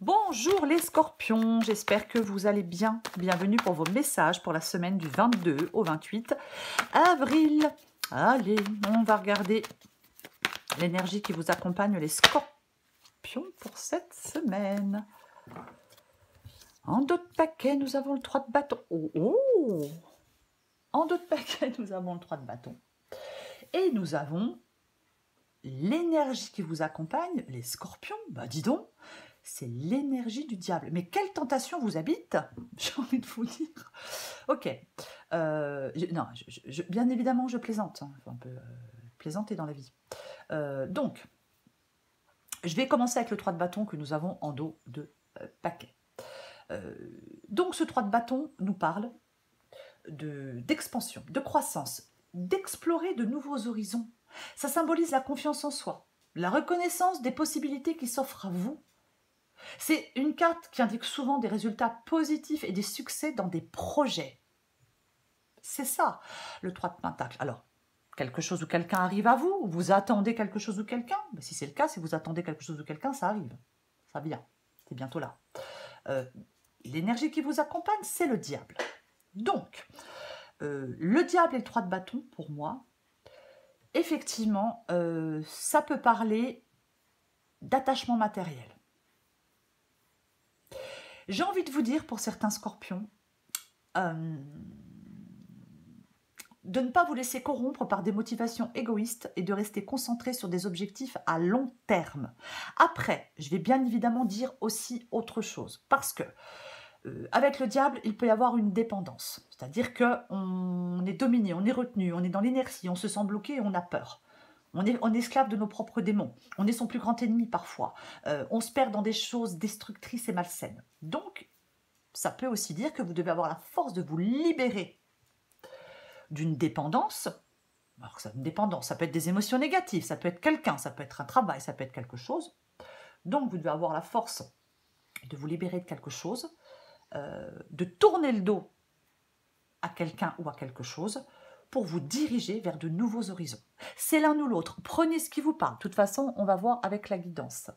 Bonjour les scorpions, j'espère que vous allez bien. Bienvenue pour vos messages pour la semaine du 22 au 28 avril. Allez, on va regarder l'énergie qui vous accompagne les scorpions pour cette semaine. En dos de paquet, nous avons le 3 de bâton. Oh. En dos de paquet, nous avons le 3 de bâton. Et nous avons l'énergie qui vous accompagne, les scorpions. Bah dis donc, c'est l'énergie du diable. Mais quelle tentation vous habite? J'ai envie de vous dire. Ok. Non, bien évidemment, je plaisante. Hein. Il faut un peu plaisanter dans la vie. Donc, je vais commencer avec le 3 de bâton que nous avons en dos de paquet. Donc, ce 3 de bâton nous parle d'expansion, de croissance, d'explorer de nouveaux horizons. Ça symbolise la confiance en soi, la reconnaissance des possibilités qui s'offrent à vous. C'est une carte qui indique souvent des résultats positifs et des succès dans des projets. C'est ça, le 3 de Pentacle. Alors, quelque chose ou quelqu'un arrive à vous, vous attendez quelque chose ou quelqu'un. Ben, si c'est le cas, si vous attendez quelque chose ou quelqu'un, ça arrive. Ça vient, c'est bientôt là. L'énergie qui vous accompagne, c'est le diable. Donc, le diable et le 3 de bâton, pour moi, effectivement, ça peut parler d'attachement matériel. J'ai envie de vous dire, pour certains scorpions, de ne pas vous laisser corrompre par des motivations égoïstes et de rester concentré sur des objectifs à long terme. Après, je vais bien évidemment dire aussi autre chose, parce que avec le diable, il peut y avoir une dépendance. C'est-à-dire qu'on est dominé, on est retenu, on est dans l'inertie, on se sent bloqué et on a peur. On est esclave de nos propres démons. On est son plus grand ennemi parfois. On se perd dans des choses destructrices et malsaines. Donc, ça peut aussi dire que vous devez avoir la force de vous libérer d'une dépendance. Alors, une dépendance, ça peut être des émotions négatives, ça peut être quelqu'un, ça peut être un travail, ça peut être quelque chose. Donc, vous devez avoir la force de vous libérer de quelque chose, de tourner le dos à quelqu'un ou à quelque chose pour vous diriger vers de nouveaux horizons. C'est l'un ou l'autre. Prenez ce qui vous parle. De toute façon, on va voir avec la guidance.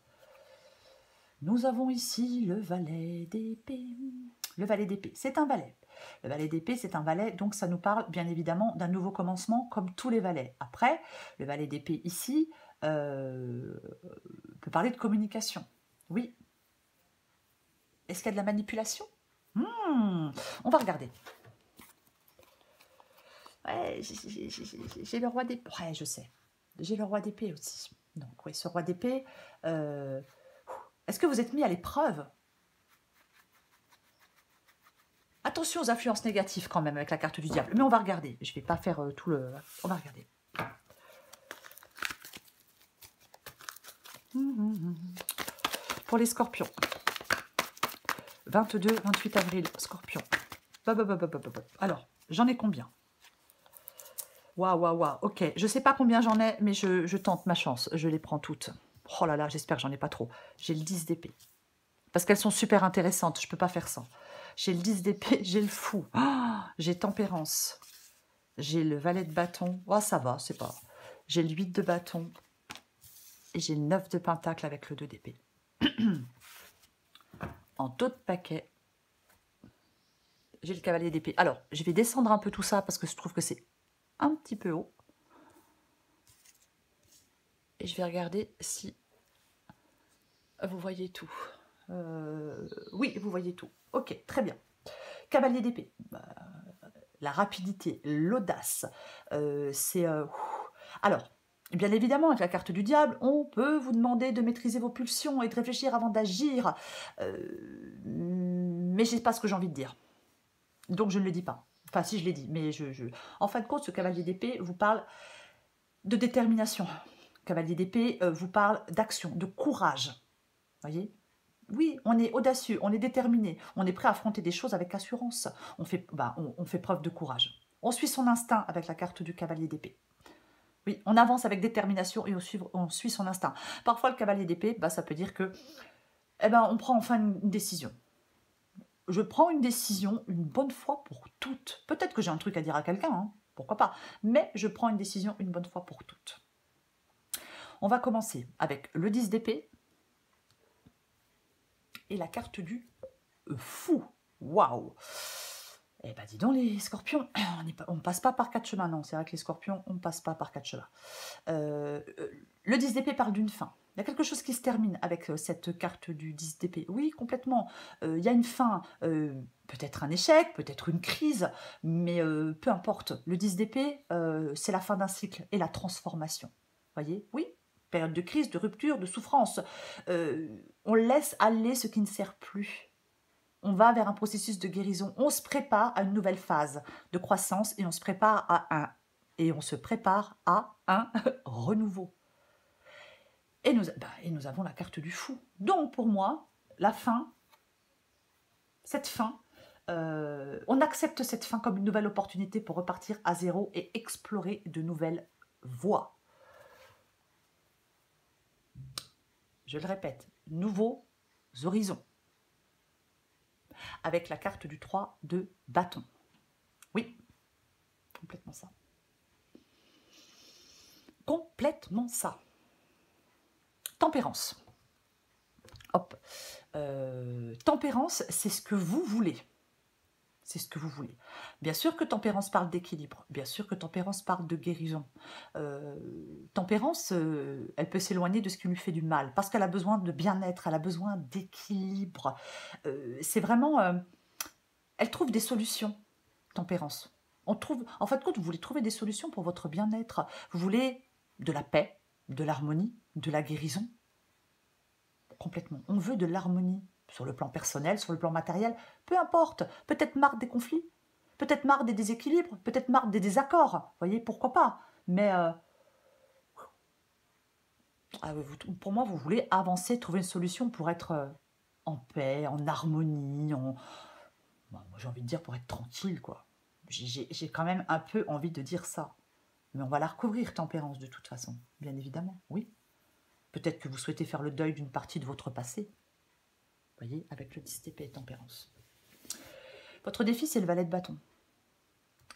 Nous avons ici le valet d'épée. Le valet d'épée, c'est un valet. Le valet d'épée, c'est un valet, donc ça nous parle bien évidemment d'un nouveau commencement, comme tous les valets. Après, le valet d'épée ici peut parler de communication. Oui. Est-ce qu'il y a de la manipulation? On va regarder. Ouais, j'ai le roi d'épée. Ouais, je sais. J'ai le roi d'épée aussi. Donc, oui, ce roi d'épée. Est-ce que vous êtes mis à l'épreuve? Attention aux influences négatives quand même avec la carte du diable. Mais on va regarder. Je ne vais pas faire tout le... On va regarder. Pour les scorpions. 22-28 avril, scorpion. Alors, j'en ai combien? Waouh, ok. Je ne sais pas combien j'en ai, mais je tente ma chance. Je les prends toutes. Oh là là, j'espère que j'en ai pas trop. J'ai le 10 d'épée. Parce qu'elles sont super intéressantes, je ne peux pas faire ça. J'ai le 10 d'épée, j'ai le fou. Oh, j'ai tempérance. J'ai le valet de bâton. Oh, ça va, c'est pas... J'ai le 8 de bâton. Et j'ai le 9 de pentacle avec le 2 d'épée. En dos de paquet, j'ai le cavalier d'épée. Alors, je vais descendre un peu tout ça parce que je trouve que c'est un petit peu haut. Et je vais regarder si vous voyez tout. Oui, vous voyez tout. Ok, très bien. Cavalier d'épée. La rapidité, l'audace. C'est... Alors, bien évidemment, avec la carte du diable, on peut vous demander de maîtriser vos pulsions et de réfléchir avant d'agir. Mais je ne sais pas ce que j'ai envie de dire. Donc, je ne le dis pas. Enfin, si, je l'ai dit. Mais en fin de compte, ce cavalier d'épée vous parle de détermination. Cavalier d'épée vous parle d'action, de courage. Vous voyez ? Oui, on est audacieux, on est déterminé, on est prêt à affronter des choses avec assurance. On fait preuve de courage. On suit son instinct avec la carte du cavalier d'épée. Oui, on avance avec détermination et on suit son instinct. Parfois, le cavalier d'épée, ça peut dire que, on prend enfin une décision. Je prends une décision une bonne fois pour toutes. Peut-être que j'ai un truc à dire à quelqu'un, hein, pourquoi pas. Mais je prends une décision une bonne fois pour toutes. On va commencer avec le 10 d'épée, Et la carte du fou. Waouh! Eh ben dis donc les scorpions, on ne passe pas par 4 chemins. Non, c'est vrai que les scorpions, on ne passe pas par 4 chemins. Le 10 d'épée parle d'une fin. Il y a quelque chose qui se termine avec cette carte du 10 d'épée. Oui, complètement. Il y a une fin, peut-être un échec, peut-être une crise, mais peu importe. Le 10 d'épée, c'est la fin d'un cycle et la transformation. Voyez? Oui, période de crise, de rupture, de souffrance. On laisse aller ce qui ne sert plus. On va vers un processus de guérison. On se prépare à une nouvelle phase de croissance et on se prépare à un renouveau. Et nous avons la carte du fou. Donc pour moi, la fin, cette fin, on accepte cette fin comme une nouvelle opportunité pour repartir à zéro et explorer de nouvelles voies. Je le répète, nouveaux horizons. Avec la carte du 3 de bâton. Oui, complètement ça. Complètement ça. Tempérance. Hop. Tempérance, c'est ce que vous voulez. C'est ce que vous voulez. Bien sûr que tempérance parle d'équilibre. Bien sûr que tempérance parle de guérison. Tempérance, elle peut s'éloigner de ce qui lui fait du mal parce qu'elle a besoin de bien-être, elle a besoin d'équilibre. C'est vraiment... elle trouve des solutions, tempérance. En fin de compte, vous voulez trouver des solutions pour votre bien-être. Vous voulez de la paix, de l'harmonie, de la guérison. Complètement. On veut de l'harmonie sur le plan personnel, sur le plan matériel, peu importe. Peut-être marre des conflits, peut-être marre des déséquilibres, peut-être marre des désaccords. Vous voyez, pourquoi pas. Mais pour moi, vous voulez avancer, trouver une solution pour être en paix, en harmonie, moi, j'ai envie de dire pour être tranquille, quoi. J'ai quand même un peu envie de dire ça. Mais on va la recouvrir, tempérance, de toute façon, bien évidemment, oui. Peut-être que vous souhaitez faire le deuil d'une partie de votre passé. Vous voyez, avec le 10 d'épée et tempérance. Votre défi, c'est le valet de bâton.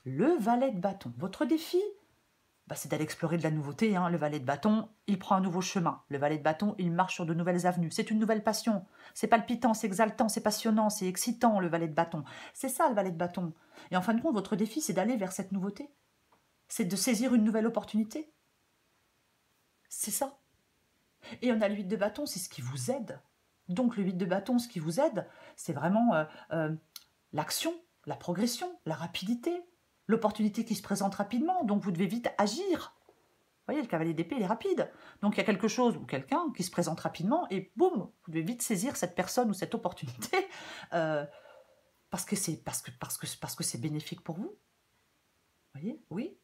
Le valet de bâton. Votre défi, c'est d'aller explorer de la nouveauté. Hein. Le valet de bâton, il prend un nouveau chemin. Le valet de bâton, il marche sur de nouvelles avenues. C'est une nouvelle passion. C'est palpitant, c'est exaltant, c'est passionnant, c'est excitant, le valet de bâton. C'est ça, le valet de bâton. Et en fin de compte, votre défi, c'est d'aller vers cette nouveauté. C'est de saisir une nouvelle opportunité. C'est ça. Et on a le 8 de bâton, c'est ce qui vous aide. Donc le 8 de bâton, ce qui vous aide, c'est vraiment l'action, la progression, la rapidité, l'opportunité qui se présente rapidement, donc vous devez vite agir. Vous voyez, le cavalier d'épée, il est rapide. Donc il y a quelque chose ou quelqu'un qui se présente rapidement et boum, vous devez vite saisir cette personne ou cette opportunité parce que c'est bénéfique pour vous. Vous voyez, oui.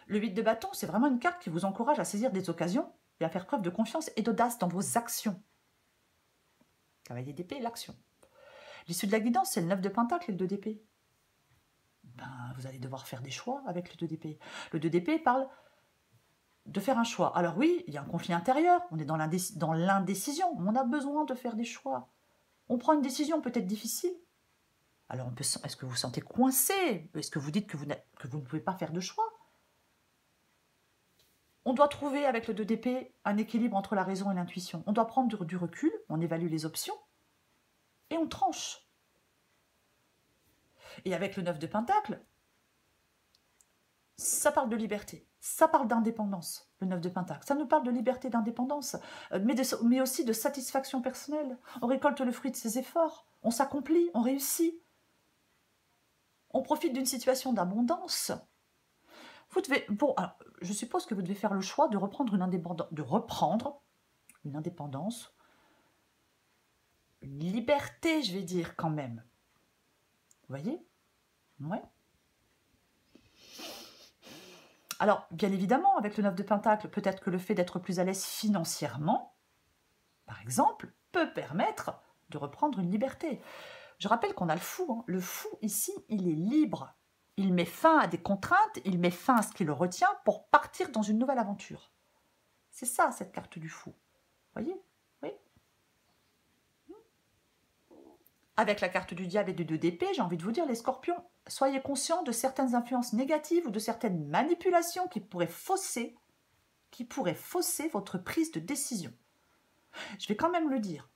Le 8 de bâton, c'est vraiment une carte qui vous encourage à saisir des occasions et à faire preuve de confiance et d'audace dans vos actions. Cavalier d'épée, l'action. L'issue de la guidance, c'est le 9 de pentacle et le 2 d'épée. Vous allez devoir faire des choix avec le 2 d'épée. Le 2 d'épée parle de faire un choix. Alors oui, il y a un conflit intérieur, on est dans l'indécision, on a besoin de faire des choix. On prend une décision peut-être difficile. Alors est-ce que vous vous sentez coincé? Est-ce que vous dites que vous ne pouvez pas faire de choix? On doit trouver avec le 2 d'épée un équilibre entre la raison et l'intuition. On doit prendre du recul, on évalue les options et on tranche. Et avec le 9 de pentacle, ça parle de liberté, ça parle d'indépendance, le 9 de pentacle. Ça nous parle de liberté, d'indépendance, mais aussi de satisfaction personnelle. On récolte le fruit de ses efforts, on s'accomplit, on réussit. On profite d'une situation d'abondance. Je suppose que vous devez faire le choix de reprendre une indépendance, une liberté, je vais dire quand même. Vous voyez? Ouais. Alors, bien évidemment, avec le 9 de pentacle, peut-être que le fait d'être plus à l'aise financièrement, par exemple, peut permettre de reprendre une liberté. Je rappelle qu'on a le fou. Hein. Le fou, ici, il est libre. Il met fin à des contraintes, il met fin à ce qui le retient pour partir dans une nouvelle aventure. C'est ça, cette carte du fou. Voyez? Oui. Avec la carte du diable et du 2 d'épée, j'ai envie de vous dire, les scorpions, soyez conscients de certaines influences négatives ou de certaines manipulations qui pourraient fausser votre prise de décision. Je vais quand même le dire.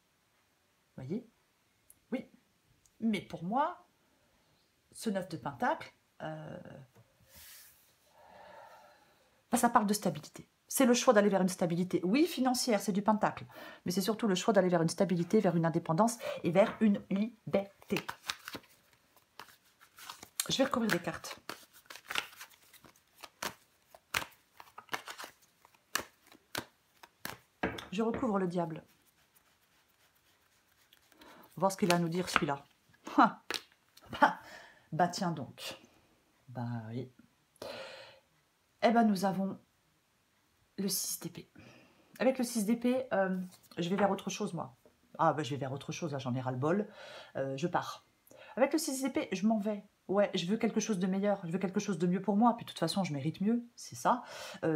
Vous Mais pour moi, ce 9 de Pentacle, ça parle de stabilité. C'est le choix d'aller vers une stabilité. Oui, financière, c'est du Pentacle. Mais c'est surtout le choix d'aller vers une stabilité, vers une indépendance et vers une liberté. Je vais recouvrir des cartes. Je recouvre le diable. On va voir ce qu'il a à nous dire, celui-là. Bah tiens donc. Bah oui. Eh ben nous avons le 6 d'épée. Avec le 6 d'épée, je vais vers autre chose, moi. Ah, bah je vais vers autre chose, là, j'en ai ras-le-bol. Je pars. Avec le 6 d'épée, je m'en vais. Ouais, je veux quelque chose de meilleur, je veux quelque chose de mieux pour moi. Puis de toute façon, je mérite mieux, c'est ça.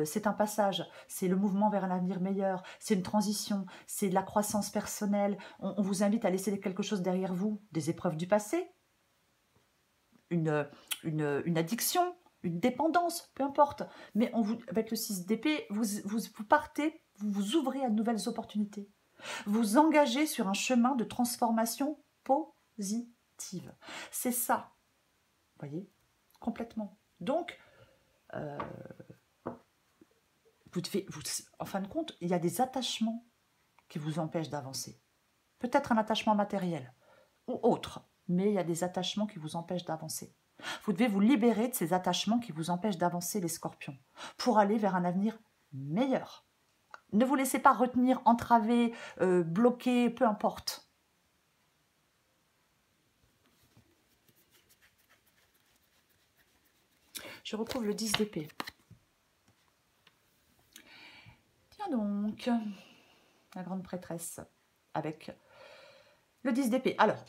C'est un passage, c'est le mouvement vers un avenir meilleur, c'est une transition, c'est de la croissance personnelle. On vous invite à laisser quelque chose derrière vous, des épreuves du passé, une addiction, une dépendance, peu importe. Mais avec le 6 d'épée, vous partez, vous vous ouvrez à de nouvelles opportunités. Vous engagez sur un chemin de transformation positive. C'est ça, vous voyez, complètement. Donc, en fin de compte, il y a des attachements qui vous empêchent d'avancer. Peut-être un attachement matériel ou autre, mais il y a des attachements qui vous empêchent d'avancer. Vous devez vous libérer de ces attachements qui vous empêchent d'avancer, les scorpions, pour aller vers un avenir meilleur. Ne vous laissez pas retenir, entraver, bloquer, peu importe. Je retrouve le 10 d'épée. Tiens donc, la grande prêtresse, avec le 10 d'épée. Alors,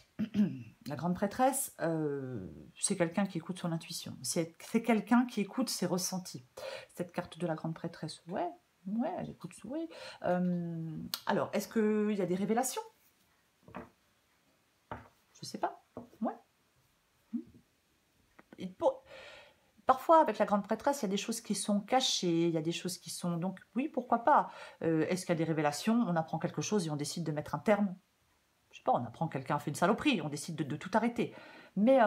la grande prêtresse, c'est quelqu'un qui écoute son intuition. C'est quelqu'un qui écoute ses ressentis. Cette carte de la grande prêtresse, ouais, elle écoute, ouais. Alors, est-ce qu'il y a des révélations? Je sais pas. Ouais. Parfois, avec la grande prêtresse, il y a des choses qui sont cachées, il y a des choses qui sont... Donc, oui, pourquoi pas. Est-ce qu'il y a des révélations? On apprend quelque chose et on décide de mettre un terme. Je sais pas, on apprend que quelqu'un a fait une saloperie, on décide de tout arrêter. Mais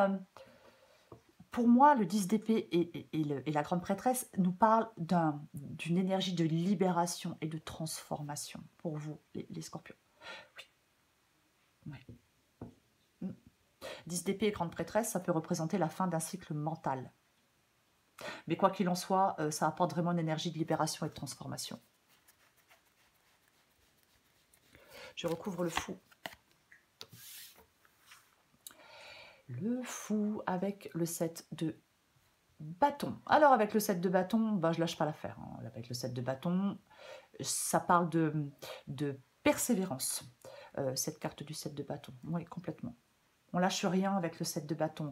pour moi, le 10 d'épée et la grande prêtresse nous parlent d'une énergie de libération et de transformation pour vous, les scorpions. Oui. Ouais. 10 d'épée et grande prêtresse, ça peut représenter la fin d'un cycle mental. Mais quoi qu'il en soit, ça apporte vraiment une énergie de libération et de transformation. Je recouvre le fou. Le fou avec le 7 de bâton. Alors avec le 7 de bâton, ben, je lâche pas l'affaire. Hein. Avec le 7 de bâton, ça parle de persévérance. Cette carte du 7 de bâton. Oui, complètement. On lâche rien avec le 7 de bâton.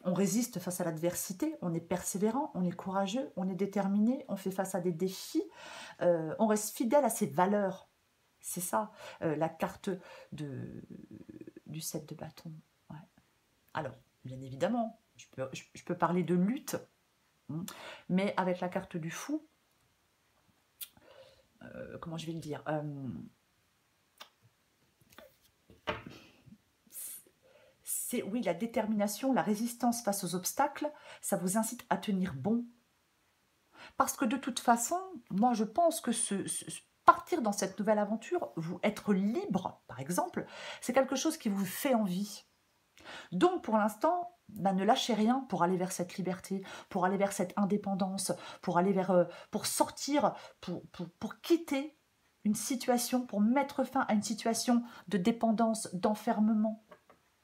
On résiste face à l'adversité, on est persévérant, on est courageux, on est déterminé, on fait face à des défis, on reste fidèle à ses valeurs. C'est ça, la carte du 7 de bâton. Ouais. Alors, bien évidemment, je peux parler de lutte, mais avec la carte du fou, comment je vais le dire, c'est, oui, la détermination, la résistance face aux obstacles, ça vous incite à tenir bon. Parce que de toute façon, moi je pense que partir dans cette nouvelle aventure, être libre, par exemple, c'est quelque chose qui vous fait envie. Donc pour l'instant, ne lâchez rien pour aller vers cette liberté, pour aller vers cette indépendance, pour aller vers, pour sortir, pour quitter une situation, pour mettre fin à une situation de dépendance, d'enfermement.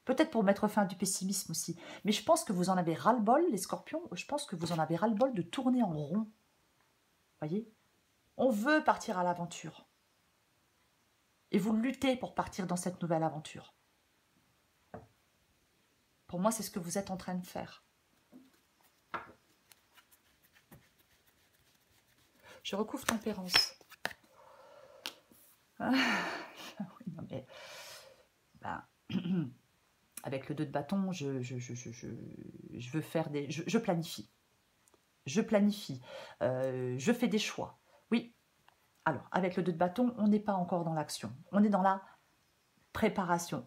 Peut-être pour mettre fin à du pessimisme aussi. Mais je pense que vous en avez ras-le-bol, les scorpions, je pense que vous en avez ras-le-bol de tourner en rond. Voyez? On veut partir à l'aventure. Et vous luttez pour partir dans cette nouvelle aventure. Pour moi, c'est ce que vous êtes en train de faire. Je recouvre tempérance. Ah, oui, non mais... Ben, avec le 2 de bâton, je veux faire des... Je planifie. Je planifie. Je fais des choix. Oui. Alors, avec le 2 de bâton, on n'est pas encore dans l'action. On est dans la préparation.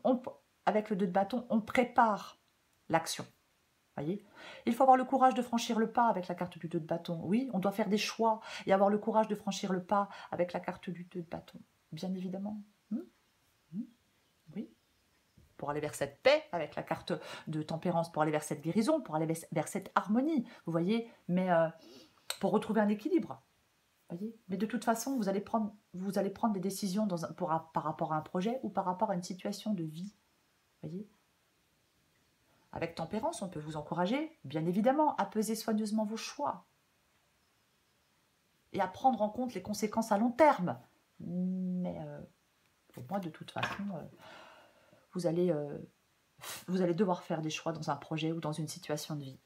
Avec le 2 de bâton, on prépare l'action. Voyez, il faut avoir le courage de franchir le pas avec la carte du 2 de bâton. Oui, on doit faire des choix et avoir le courage de franchir le pas avec la carte du 2 de bâton. Bien évidemment. Oui. Pour aller vers cette paix avec la carte de tempérance, pour aller vers cette guérison, pour aller vers cette harmonie. Vous voyez, mais pour retrouver un équilibre. Voyez, mais de toute façon, vous allez prendre des décisions par rapport à un projet ou par rapport à une situation de vie. Voyez. Avec tempérance, on peut vous encourager, bien évidemment, à peser soigneusement vos choix et à prendre en compte les conséquences à long terme. Mais pour moi, de toute façon, vous allez devoir faire des choix dans un projet ou dans une situation de vie.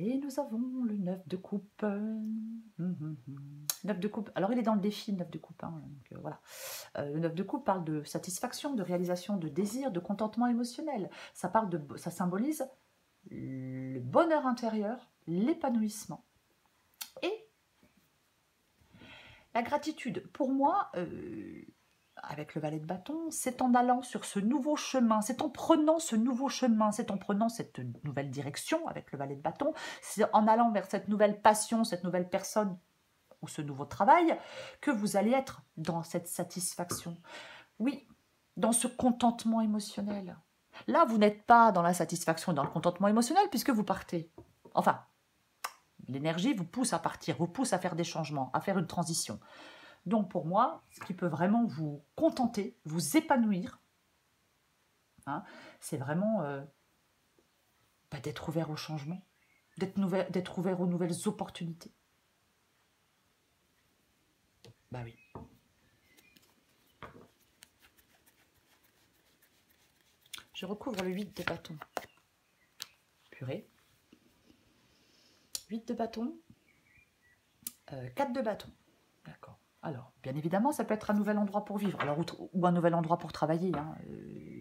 Et nous avons le 9 de coupe. 9 de coupe. Alors, il est dans le défi, le 9 de coupe. Hein, donc, voilà. Le 9 de coupe parle de satisfaction, de réalisation, de désir, de contentement émotionnel. Ça symbolise le bonheur intérieur, l'épanouissement. Et la gratitude. Pour moi, avec le valet de bâton, c'est en allant sur ce nouveau chemin, c'est en prenant ce nouveau chemin, c'est en prenant cette nouvelle direction avec le valet de bâton, c'est en allant vers cette nouvelle passion, cette nouvelle personne ou ce nouveau travail que vous allez être dans cette satisfaction. Oui, dans ce contentement émotionnel. Là, vous n'êtes pas dans la satisfaction et dans le contentement émotionnel puisque vous partez. Enfin, l'énergie vous pousse à partir, vous pousse à faire des changements, à faire une transition. Donc pour moi, ce qui peut vraiment vous contenter, vous épanouir, hein, c'est vraiment d'être ouvert au changement, d'être ouvert aux nouvelles opportunités. Bah oui. Je recouvre le 8 de bâton. Purée. 8 de bâton. 4 de bâton. D'accord. Alors, bien évidemment, ça peut être un nouvel endroit pour vivre, alors, ou un nouvel endroit pour travailler. Hein.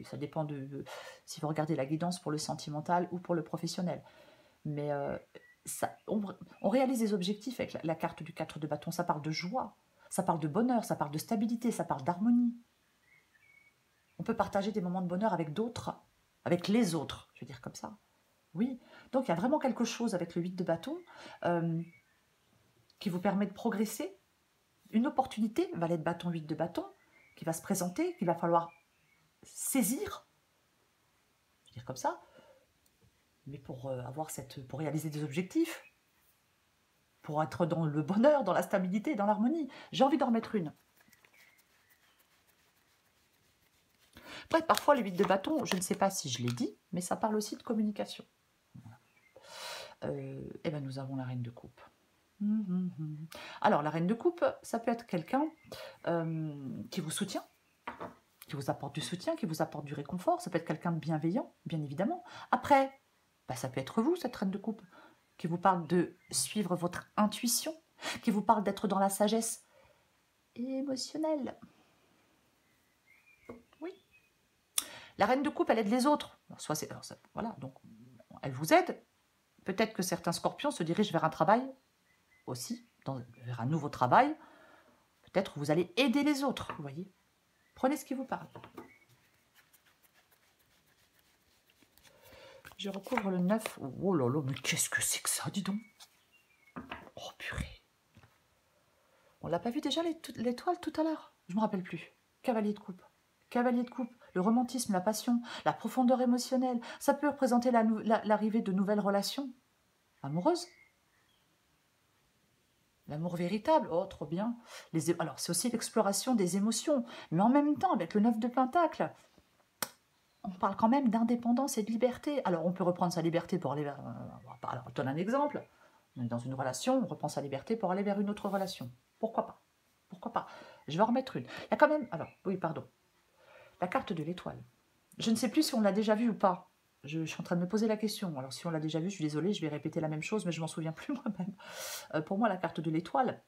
Ça dépend de si vous regardez la guidance pour le sentimental ou pour le professionnel. Mais on réalise des objectifs avec la carte du 4 de bâton. Ça parle de joie, ça parle de bonheur, ça parle de stabilité, ça parle d'harmonie. On peut partager des moments de bonheur avec d'autres, avec les autres, je veux dire comme ça. Oui, donc il y a vraiment quelque chose avec le 8 de bâton qui vous permet de progresser. Une opportunité, valet de bâton, 8 de bâton, qui va se présenter, qu'il va falloir saisir, je veux dire comme ça, mais pour réaliser des objectifs, pour être dans le bonheur, dans la stabilité, dans l'harmonie. J'ai envie d'en remettre une. Après, parfois, le 8 de bâton, je ne sais pas si je l'ai dit, mais ça parle aussi de communication. Voilà. Et bien, nous avons la reine de coupe. Alors, la reine de coupe, ça peut être quelqu'un qui vous soutient, qui vous apporte du soutien, qui vous apporte du réconfort. Ça peut être quelqu'un de bienveillant, bien évidemment. Après, ça peut être vous, cette reine de coupe, qui vous parle de suivre votre intuition, qui vous parle d'être dans la sagesse émotionnelle. Oui. La reine de coupe, elle aide les autres. Voilà, donc elle vous aide. Peut-être que certains scorpions se dirigent vers un travail aussi, vers un nouveau travail. Peut-être vous allez aider les autres, vous voyez. Prenez ce qui vous parle. Je recouvre le 9. Oh là là, mais qu'est-ce que c'est que ça, dis donc. Oh purée. On l'a pas vu déjà l'étoile tout à l'heure? Je me rappelle plus. Cavalier de coupe. Cavalier de coupe. Le romantisme, la passion, la profondeur émotionnelle. Ça peut représenter l'arrivée de nouvelles relations amoureuses. L'amour véritable, oh trop bien. Alors c'est aussi l'exploration des émotions, mais en même temps avec le 9 de Pentacle, on parle quand même d'indépendance et de liberté. Alors on peut reprendre sa liberté pour aller vers... alors je donne un exemple. On est dans une relation, on reprend sa liberté pour aller vers une autre relation. Pourquoi pas? Pourquoi pas? Je vais en remettre une. Il y a quand même... Alors, oui, pardon. La carte de l'étoile. Je ne sais plus si on l'a déjà vue ou pas. Je suis en train de me poser la question. Alors, si on l'a déjà vu, je suis désolée, je vais répéter la même chose, mais je m'en souviens plus moi-même. Pour moi, la carte de l'étoile,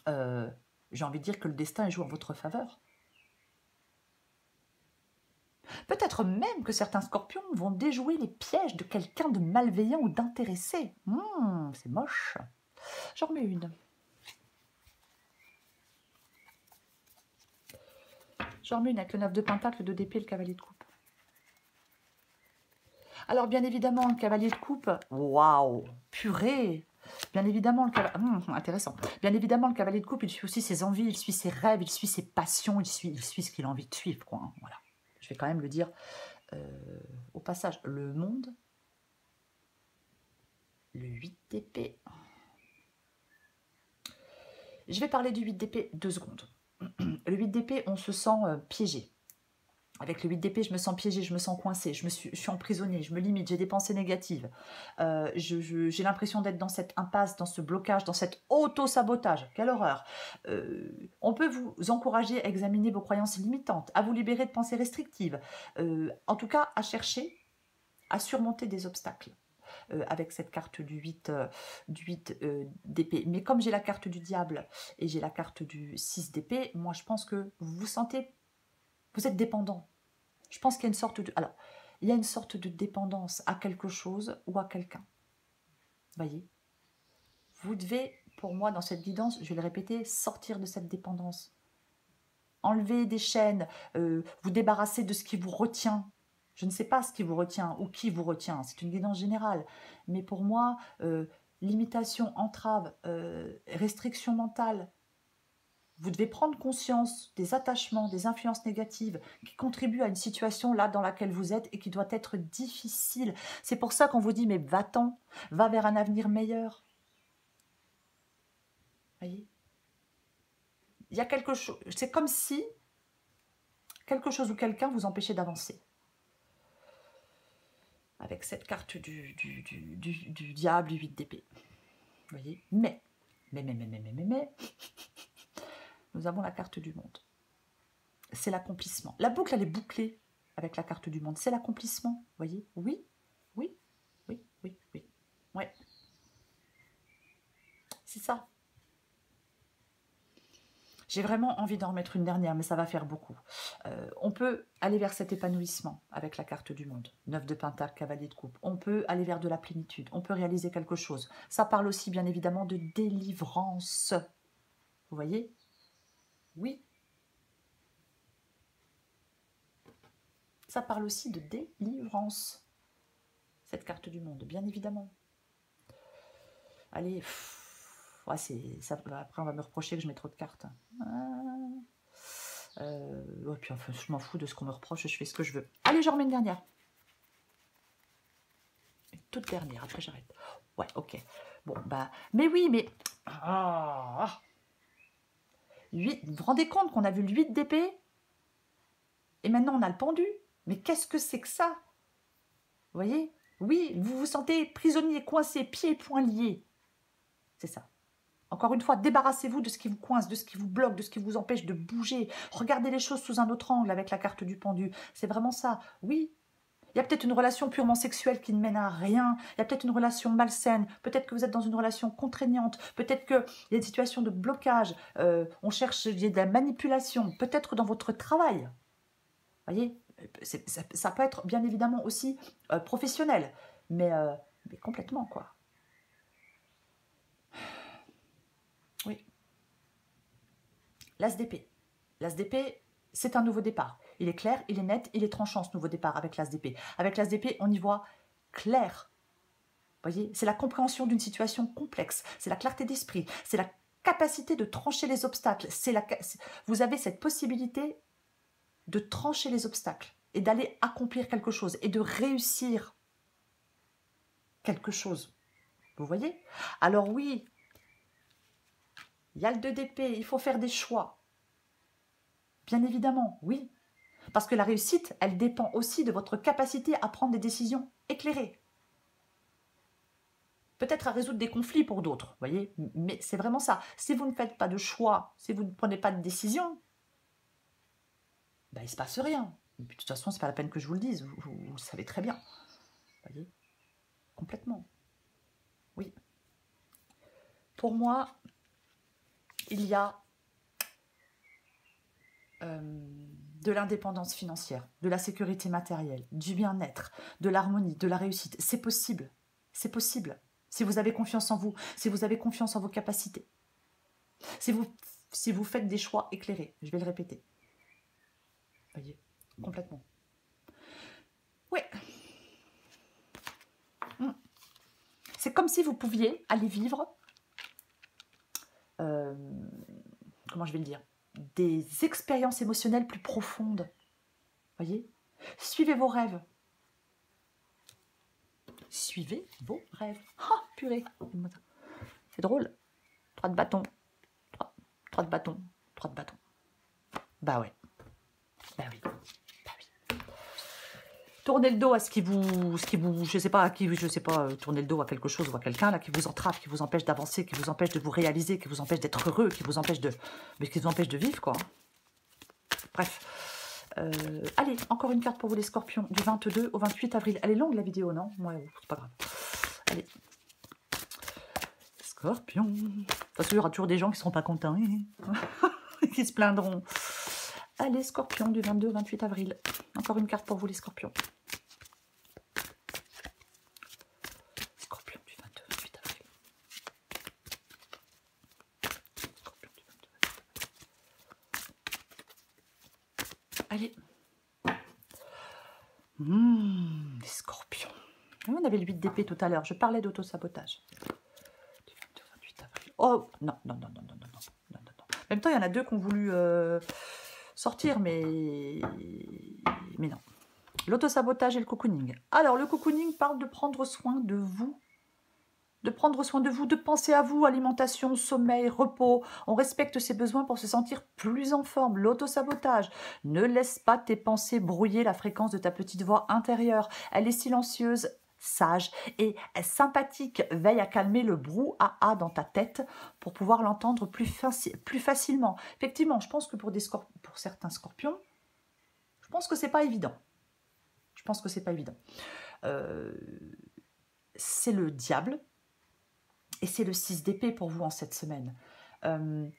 j'ai envie de dire que le destin joue en votre faveur. Peut-être même que certains scorpions vont déjouer les pièges de quelqu'un de malveillant ou d'intéressé. C'est moche. J'en remets une. J'en remets une avec le 9 de Pentacle, le 2 d'épée, le cavalier de coupe. Alors, bien évidemment, le cavalier de coupe, waouh, purée. Bien évidemment, intéressant. Bien évidemment, le cavalier de coupe, il suit aussi ses envies, il suit ses rêves, il suit ses passions, il suit ce qu'il a envie de suivre, quoi. Hein, voilà. Je vais quand même le dire au passage. Le monde, le 8 d'épée. Je vais parler du 8 d'épée 2 secondes. Le 8 d'épée, on se sent piégé. Avec le 8 d'épée, je me sens piégée, je me sens coincée, je suis emprisonnée, je me limite, j'ai des pensées négatives. J'ai l'impression d'être dans cette impasse, dans ce blocage, dans cet auto-sabotage. Quelle horreur. On peut vous encourager à examiner vos croyances limitantes, à vous libérer de pensées restrictives. En tout cas, à chercher à surmonter des obstacles. Avec cette carte du 8 d'épée. Mais comme j'ai la carte du diable et j'ai la carte du 6 d'épée, moi je pense que vous vous sentez, vous êtes dépendant. Je pense qu'il y a une sorte de... Alors, il y a une sorte de dépendance à quelque chose ou à quelqu'un. Voyez? Vous devez, pour moi, dans cette guidance, je vais le répéter, sortir de cette dépendance. Enlever des chaînes, vous débarrasser de ce qui vous retient. Je ne sais pas ce qui vous retient ou qui vous retient, c'est une guidance générale. Mais pour moi, limitation, entrave, restriction mentale, vous devez prendre conscience des attachements, des influences négatives qui contribuent à une situation là dans laquelle vous êtes et qui doit être difficile. C'est pour ça qu'on vous dit, mais va-t'en, va vers un avenir meilleur. Voyez? Il y a quelque chose, c'est comme si quelque chose ou quelqu'un vous empêchait d'avancer. Avec cette carte du diable, du 8 d'épée. Vous voyez? Mais, nous avons la carte du monde. C'est l'accomplissement. La boucle, elle est bouclée avec la carte du monde. C'est l'accomplissement. Vous voyez? Oui, oui, oui, oui, oui. Ouais. C'est ça. J'ai vraiment envie d'en remettre une dernière, mais ça va faire beaucoup. On peut aller vers cet épanouissement avec la carte du monde. 9 de Pentacle, cavalier de coupe. On peut aller vers de la plénitude. On peut réaliser quelque chose. Ça parle aussi, bien évidemment, de délivrance. Vous voyez? Oui. Ça parle aussi de délivrance. Cette carte du monde, bien évidemment. Allez, ouais, ça, après on va me reprocher que je mets trop de cartes. Ouais, puis enfin, je m'en fous de ce qu'on me reproche, je fais ce que je veux. Allez, j'en remets une dernière. Une toute dernière, après j'arrête. Ouais, ok. Bon, bah, mais oui, mais... Ah, 8, vous vous rendez compte qu'on a vu le 8 d'épée et maintenant on a le pendu? Mais qu'est-ce que c'est que ça? Vous voyez? Oui, vous vous sentez prisonnier, coincé, pieds et poings liés. C'est ça. Encore une fois, débarrassez-vous de ce qui vous coince, de ce qui vous bloque, de ce qui vous empêche de bouger. Regardez les choses sous un autre angle avec la carte du pendu. C'est vraiment ça. Oui, il y a peut-être une relation purement sexuelle qui ne mène à rien. Il y a peut-être une relation malsaine. Peut-être que vous êtes dans une relation contraignante. Peut-être qu'il y a une situation de blocage. On cherche de la manipulation. Peut-être dans votre travail. Vous voyez, ça peut être bien évidemment aussi professionnel. Mais complètement, quoi. Oui. L'as d'épée. L'as d'épée, c'est un nouveau départ. Il est clair, il est net, il est tranchant ce nouveau départ avec l'as d'épée. Avec l'as d'épée, on y voit clair. Vous voyez, c'est la compréhension d'une situation complexe, c'est la clarté d'esprit, c'est la capacité de trancher les obstacles. Vous avez cette possibilité de trancher les obstacles et d'aller accomplir quelque chose et de réussir quelque chose. Vous voyez? Alors oui, il y a le 2 d'épée, il faut faire des choix. Bien évidemment, oui. Parce que la réussite, elle dépend aussi de votre capacité à prendre des décisions éclairées. Peut-être à résoudre des conflits pour d'autres, voyez. Mais c'est vraiment ça. Si vous ne faites pas de choix, si vous ne prenez pas de décision, ben, il ne se passe rien. Et puis, de toute façon, ce n'est pas la peine que je vous le dise. Vous le savez très bien. Voyez. Complètement. Oui. Pour moi, il y a de l'indépendance financière, de la sécurité matérielle, du bien-être, de l'harmonie, de la réussite. C'est possible. C'est possible. Si vous avez confiance en vous, si vous avez confiance en vos capacités, si vous faites des choix éclairés, je vais le répéter. Vous voyez, complètement. Oui. C'est comme si vous pouviez aller vivre, comment je vais le dire, des expériences émotionnelles plus profondes. Vous voyez? Suivez vos rêves. Suivez vos rêves. Ah, purée. C'est drôle. 3 de bâton. 3 de bâton. 3 de bâton. Bah ouais. Bah oui. Bah oui. Tournez le dos à ce qui vous, je sais pas, tournez le dos à quelque chose ou à quelqu'un là qui vous entrave, qui vous empêche d'avancer, qui vous empêche de vous réaliser, qui vous empêche d'être heureux, qui vous empêche de vivre, quoi. Bref. Allez, encore une carte pour vous les scorpions, du 22 au 28 avril. Elle est longue la vidéo, non? Ouais, c'est pas grave. Allez. Scorpion. De toute façon, il y aura toujours des gens qui ne seront pas contents, qui se plaindront. Allez, scorpion, du 22 au 28 avril. Encore une carte pour vous les scorpions. Scorpion du 22 au 28 avril. Scorpion du 22 au 28 avril. Allez. Les scorpions. On avait le 8 d'épée tout à l'heure. Je parlais d'auto-sabotage. Du 22 au 28 avril. Oh, non. En même temps, il y en a deux qui ont voulu sortir, mais non. L'auto-sabotage et le cocooning. Alors, le cocooning parle de prendre soin de vous. De prendre soin de vous, de penser à vous, alimentation, sommeil, repos. On respecte ses besoins pour se sentir plus en forme. L'auto-sabotage. Ne laisse pas tes pensées brouiller la fréquence de ta petite voix intérieure. Elle est silencieuse, sage et sympathique. Veille à calmer le brouhaha dans ta tête pour pouvoir l'entendre plus facilement. Effectivement, je pense que pour certains scorpions, je pense que c'est pas évident. C'est le diable. Et c'est le 6 d'épée pour vous en cette semaine. J'ai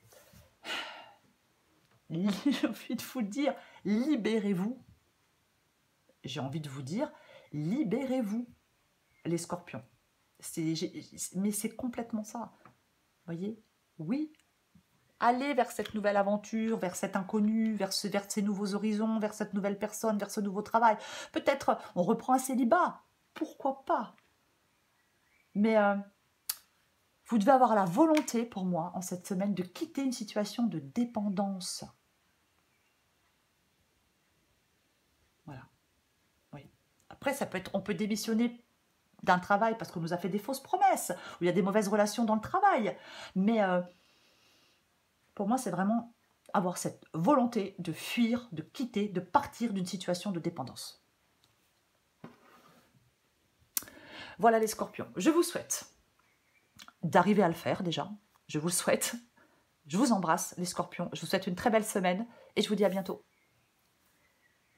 envie de vous dire, libérez-vous. J'ai envie de vous dire, libérez-vous, les scorpions. Mais c'est complètement ça. Vous voyez? Oui. Allez vers cette nouvelle aventure, vers cet inconnu, vers ces nouveaux horizons, vers cette nouvelle personne, vers ce nouveau travail. Peut-être on reprend un célibat. Pourquoi pas? Mais... vous devez avoir la volonté, pour moi, en cette semaine, de quitter une situation de dépendance. Voilà. Oui. Après, on peut démissionner d'un travail parce qu'on nous a fait des fausses promesses, ou il y a des mauvaises relations dans le travail. Mais pour moi, c'est vraiment avoir cette volonté de fuir, de quitter, de partir d'une situation de dépendance. Voilà les scorpions. Je vous souhaite d'arriver à le faire déjà. Je vous le souhaite. Je vous embrasse les scorpions. Je vous souhaite une très belle semaine et je vous dis à bientôt.